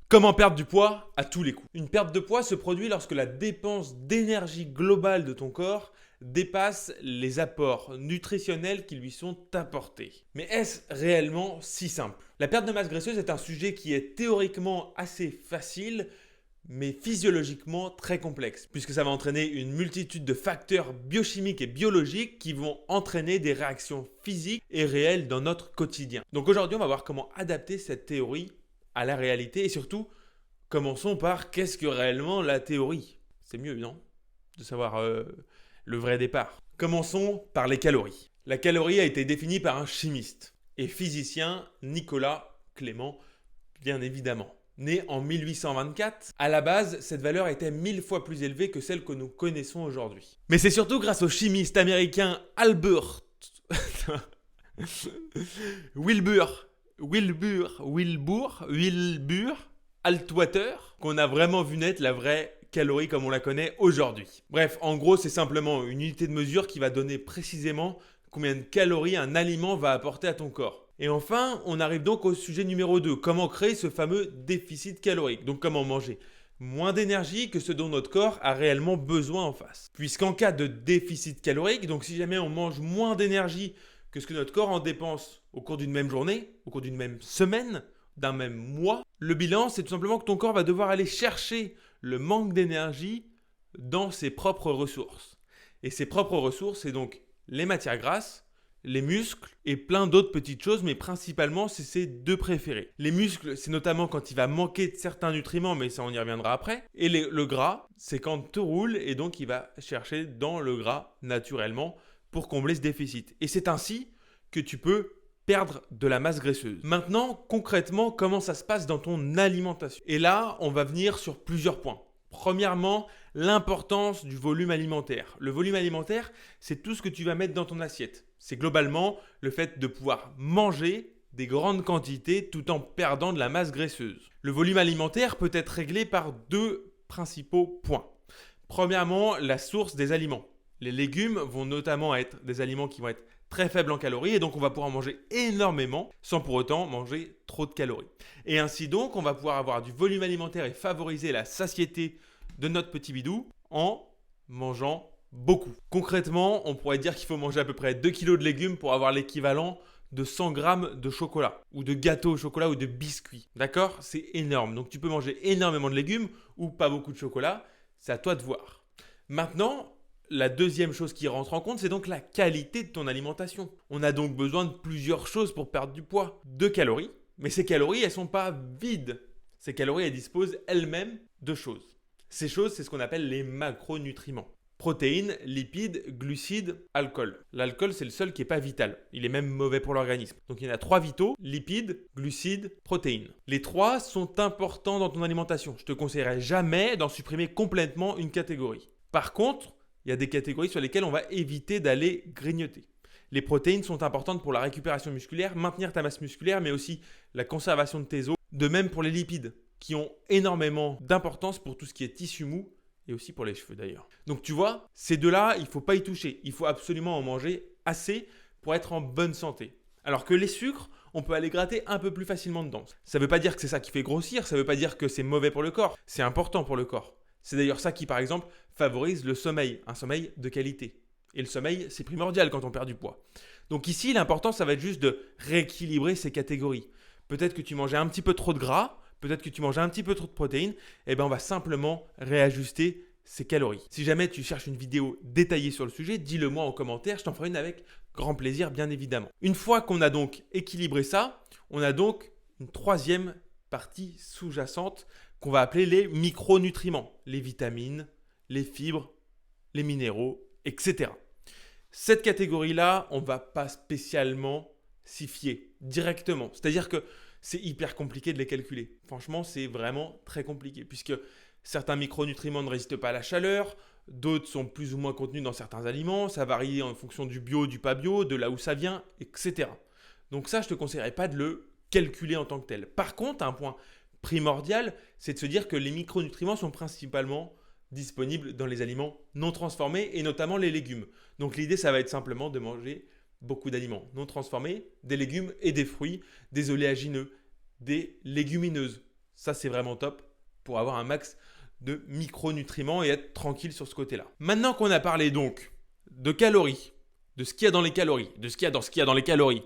Comment perdre du poids à tous les coups? Une perte de poids se produit lorsque la dépense d'énergie globale de ton corps dépasse les apports nutritionnels qui lui sont apportés. Mais est-ce réellement si simple? La perte de masse graisseuse est un sujet qui est théoriquement assez facile, mais physiologiquement très complexe, puisque ça va entraîner une multitude de facteurs biochimiques et biologiques qui vont entraîner des réactions physiques et réelles dans notre quotidien. Donc aujourd'hui, on va voir comment adapter cette théorie à la réalité et surtout, commençons par qu'est-ce que réellement la théorie? C'est mieux, non? De savoir le vrai départ. Commençons par les calories. La calorie a été définie par un chimiste et physicien, Nicolas Clément, bien évidemment. Né en 1824, à la base, cette valeur était 1000 fois plus élevée que celle que nous connaissons aujourd'hui. Mais c'est surtout grâce au chimiste américain Albert Wilbur Altwater qu'on a vraiment vu naître la vraie calorie comme on la connaît aujourd'hui. Bref, en gros, c'est simplement une unité de mesure qui va donner précisément combien de calories un aliment va apporter à ton corps. Et enfin, on arrive donc au sujet numéro 2, comment créer ce fameux déficit calorique. Donc comment manger moins d'énergie que ce dont notre corps a réellement besoin en face. Puisqu'en cas de déficit calorique, donc si jamais on mange moins d'énergie que ce que notre corps en dépense au cours d'une même journée, au cours d'une même semaine, d'un même mois, le bilan, c'est tout simplement que ton corps va devoir aller chercher le manque d'énergie dans ses propres ressources. Et ses propres ressources, c'est donc les matières grasses, les muscles et plein d'autres petites choses, mais principalement, c'est ses deux préférés. Les muscles, c'est notamment quand il va manquer de certains nutriments, mais ça, on y reviendra après. Et le gras, c'est quand tu roules et donc il va chercher dans le gras naturellement pour combler ce déficit. Et c'est ainsi que tu peux perdre de la masse graisseuse. Maintenant, concrètement, comment ça se passe dans ton alimentation? Et là, on va venir sur plusieurs points. Premièrement, l'importance du volume alimentaire. Le volume alimentaire, c'est tout ce que tu vas mettre dans ton assiette. C'est globalement le fait de pouvoir manger des grandes quantités tout en perdant de la masse graisseuse. Le volume alimentaire peut être réglé par deux principaux points. Premièrement, la source des aliments. Les légumes vont notamment être des aliments qui vont être très faibles en calories et donc on va pouvoir en manger énormément sans pour autant manger trop de calories. Et ainsi donc, on va pouvoir avoir du volume alimentaire et favoriser la satiété de notre petit bidou en mangeant beaucoup. Concrètement, on pourrait dire qu'il faut manger à peu près 2 kg de légumes pour avoir l'équivalent de 100 grammes de chocolat ou de gâteau au chocolat ou de biscuits. D'accord? C'est énorme. Donc tu peux manger énormément de légumes ou pas beaucoup de chocolat. C'est à toi de voir. Maintenant, la deuxième chose qui rentre en compte, c'est donc la qualité de ton alimentation. On a donc besoin de plusieurs choses pour perdre du poids. De calories, mais ces calories, elles ne sont pas vides. Ces calories, elles disposent elles-mêmes de choses. Ces choses, c'est ce qu'on appelle les macronutriments. Protéines, lipides, glucides, alcool. L'alcool, c'est le seul qui n'est pas vital. Il est même mauvais pour l'organisme. Donc il y en a 3 vitaux, lipides, glucides, protéines. Les 3 sont importants dans ton alimentation. Je ne te conseillerais jamais d'en supprimer complètement une catégorie. Par contre, il y a des catégories sur lesquelles on va éviter d'aller grignoter. Les protéines sont importantes pour la récupération musculaire, maintenir ta masse musculaire, mais aussi la conservation de tes os. De même pour les lipides, qui ont énormément d'importance pour tout ce qui est tissu mou et aussi pour les cheveux d'ailleurs. Donc tu vois, ces deux-là, il ne faut pas y toucher. Il faut absolument en manger assez pour être en bonne santé. Alors que les sucres, on peut aller gratter un peu plus facilement dedans. Ça ne veut pas dire que c'est ça qui fait grossir, ça ne veut pas dire que c'est mauvais pour le corps. C'est important pour le corps. C'est d'ailleurs ça qui, par exemple, favorise le sommeil, un sommeil de qualité. Et le sommeil, c'est primordial quand on perd du poids. Donc ici, l'important, ça va être juste de rééquilibrer ces catégories. Peut-être que tu mangeais un petit peu trop de gras, peut-être que tu mangeais un petit peu trop de protéines, et bien on va simplement réajuster ces calories. Si jamais tu cherches une vidéo détaillée sur le sujet, dis-le moi en commentaire, je t'en ferai une avec grand plaisir, bien évidemment. Une fois qu'on a donc équilibré ça, on a donc une troisième partie sous-jacente qu'on va appeler les micronutriments, les vitamines, les fibres, les minéraux, etc. Cette catégorie-là, on ne va pas spécialement s'y fier directement. C'est-à-dire que c'est hyper compliqué de les calculer. Franchement, c'est vraiment très compliqué puisque certains micronutriments ne résistent pas à la chaleur, d'autres sont plus ou moins contenus dans certains aliments, ça varie en fonction du bio, du pas bio, de là où ça vient, etc. Donc ça, je ne te conseillerais pas de le calculer en tant que tel. Par contre, un point primordial, c'est de se dire que les micronutriments sont principalement disponibles dans les aliments non transformés et notamment les légumes. Donc l'idée, ça va être simplement de manger beaucoup d'aliments non transformés, des légumes et des fruits, des oléagineux, des légumineuses. Ça, c'est vraiment top pour avoir un max de micronutriments et être tranquille sur ce côté-là. Maintenant qu'on a parlé donc de calories, de ce qu'il y a dans les calories, de ce qu'il y a dans ce qu'il y a dans les calories,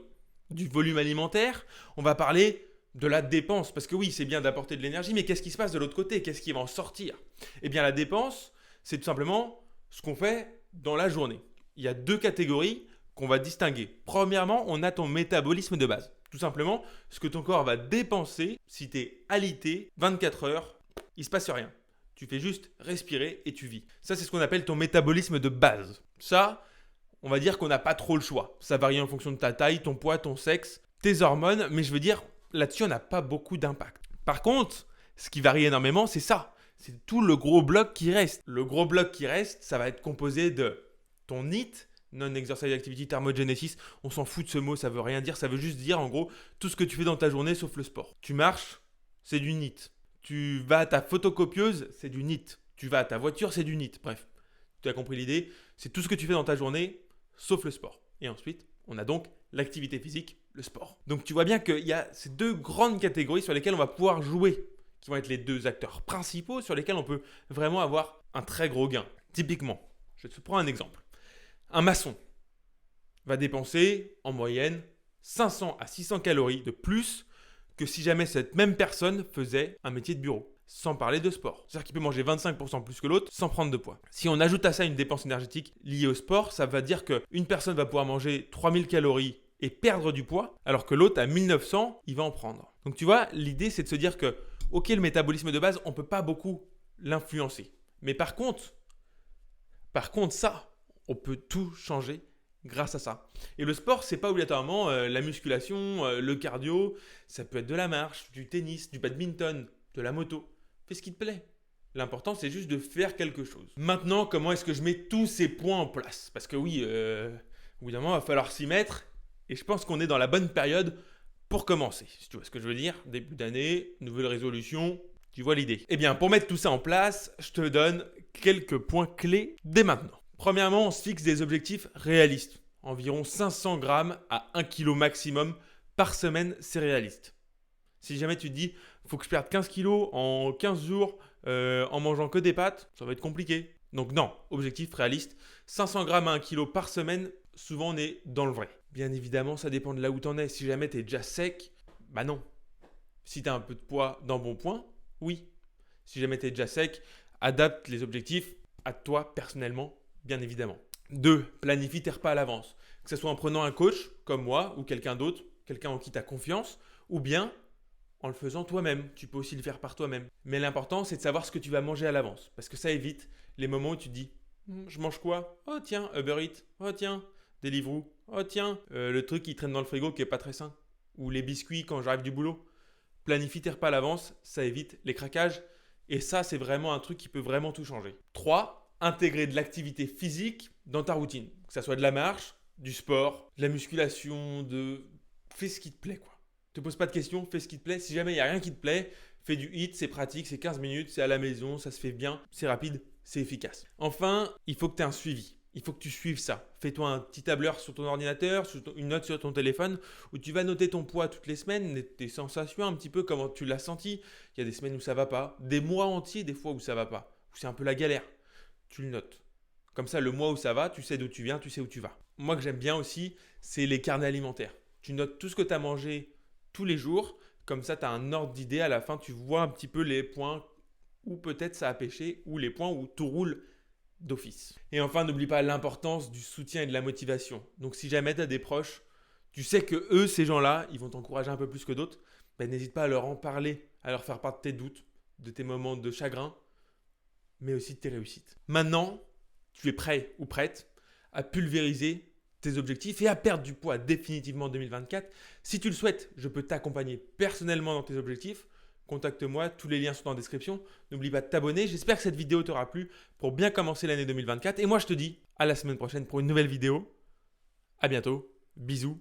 du volume alimentaire, on va parler de la dépense. Parce que oui, c'est bien d'apporter de l'énergie, mais qu'est-ce qui se passe de l'autre côté? Qu'est-ce qui va en sortir? Eh bien, la dépense, c'est tout simplement ce qu'on fait dans la journée. Il y a deux catégories qu'on va distinguer. Premièrement, on a ton métabolisme de base. Tout simplement, ce que ton corps va dépenser si tu es alité 24 heures, il ne se passe rien. Tu fais juste respirer et tu vis. Ça, c'est ce qu'on appelle ton métabolisme de base. Ça, on va dire qu'on n'a pas trop le choix. Ça varie en fonction de ta taille, ton poids, ton sexe, tes hormones, mais je veux dire, là-dessus, on n'a pas beaucoup d'impact. Par contre, ce qui varie énormément, c'est ça. C'est tout le gros bloc qui reste. Le gros bloc qui reste, ça va être composé de ton NEAT, Non-Exercise Activity Thermogenesis. On s'en fout de ce mot, ça veut rien dire. Ça veut juste dire, en gros, tout ce que tu fais dans ta journée sauf le sport. Tu marches, c'est du NEAT. Tu vas à ta photocopieuse, c'est du NEAT. Tu vas à ta voiture, c'est du NEAT. Bref, tu as compris l'idée. C'est tout ce que tu fais dans ta journée sauf le sport. Et ensuite, on a donc l'activité physique, le sport. Donc tu vois bien qu'il y a ces deux grandes catégories sur lesquelles on va pouvoir jouer, qui vont être les deux acteurs principaux sur lesquels on peut vraiment avoir un très gros gain. Typiquement, je te prends un exemple. Un maçon va dépenser en moyenne 500 à 600 calories de plus que si jamais cette même personne faisait un métier de bureau. Sans parler de sport. C'est-à-dire qu'il peut manger 25% plus que l'autre sans prendre de poids. Si on ajoute à ça une dépense énergétique liée au sport, ça va dire qu'une personne va pouvoir manger 3000 calories et perdre du poids, alors que l'autre à 1900, il va en prendre. Donc tu vois, l'idée c'est de se dire que, ok, le métabolisme de base, on ne peut pas beaucoup l'influencer. Mais par contre, ça, on peut tout changer grâce à ça. Et le sport, c'est pas obligatoirement la musculation, le cardio, ça peut être de la marche, du tennis, du badminton, de la moto. Fais ce qui te plaît. L'important, c'est juste de faire quelque chose. Maintenant, comment est-ce que je mets tous ces points en place? Parce que oui, au bout d'un moment, il va falloir s'y mettre. Et je pense qu'on est dans la bonne période pour commencer. Si tu vois ce que je veux dire. Début d'année, nouvelle résolution. Tu vois l'idée. Eh bien, pour mettre tout ça en place, je te donne quelques points clés dès maintenant. Premièrement, on se fixe des objectifs réalistes. Environ 500 grammes à 1 kg maximum par semaine, c'est réaliste. Si jamais tu te dis, il faut que je perde 15 kilos en 15 jours en mangeant que des pâtes, ça va être compliqué. Donc non, objectif réaliste, 500 grammes à 1 kg par semaine, souvent on est dans le vrai. Bien évidemment, ça dépend de là où tu en es. Si jamais tu es déjà sec, bah non. Si tu as un peu de poids dans bon point, oui. Si jamais tu es déjà sec, adapte les objectifs à toi personnellement, bien évidemment. 2. Planifie tes repas à l'avance. Que ce soit en prenant un coach comme moi ou quelqu'un d'autre, quelqu'un en qui tu as confiance, ou bien en le faisant toi-même. Tu peux aussi le faire par toi-même. Mais l'important, c'est de savoir ce que tu vas manger à l'avance. Parce que ça évite les moments où tu te dis je mange quoi? Oh tiens, Uber Eats. Oh tiens, Deliveroo. Oh tiens, le truc qui traîne dans le frigo qui n'est pas très sain. Ou les biscuits quand j'arrive du boulot. Planifie tes repas à l'avance, ça évite les craquages. Et ça, c'est vraiment un truc qui peut vraiment tout changer. 3. Intégrer de l'activité physique dans ta routine. Que ça soit de la marche, du sport, de la musculation, fais ce qui te plaît quoi. Te pose pas de questions, fais ce qui te plaît. Si jamais il n'y a rien qui te plaît, fais du HIIT, c'est pratique, c'est 15 minutes, c'est à la maison, ça se fait bien, c'est rapide, c'est efficace. Enfin, il faut que tu aies un suivi. Il faut que tu suives ça. Fais-toi un petit tableur sur ton ordinateur, une note sur ton téléphone où tu vas noter ton poids toutes les semaines, tes sensations, un petit peu comment tu l'as senti. Il y a des semaines où ça va pas, des mois entiers des fois où ça va pas, où c'est un peu la galère. Tu le notes. Comme ça, le mois où ça va, tu sais d'où tu viens, tu sais où tu vas. Moi que j'aime bien aussi, c'est les carnets alimentaires. Tu notes tout ce que tu as mangé tous les jours. Comme ça, tu as un ordre d'idée. À la fin, tu vois un petit peu les points où peut-être ça a pêché ou les points où tout roule d'office. Et enfin, n'oublie pas l'importance du soutien et de la motivation. Donc, si jamais tu as des proches, tu sais que eux, ces gens-là, ils vont t'encourager un peu plus que d'autres, n'hésite pas à leur en parler, à leur faire part de tes doutes, de tes moments de chagrin, mais aussi de tes réussites. Maintenant, tu es prêt ou prête à pulvériser tes objectifs et à perdre du poids définitivement en 2024. Si tu le souhaites, je peux t'accompagner personnellement dans tes objectifs. Contacte-moi, tous les liens sont en description. N'oublie pas de t'abonner. J'espère que cette vidéo t'aura plu pour bien commencer l'année 2024. Et moi, je te dis à la semaine prochaine pour une nouvelle vidéo. À bientôt. Bisous.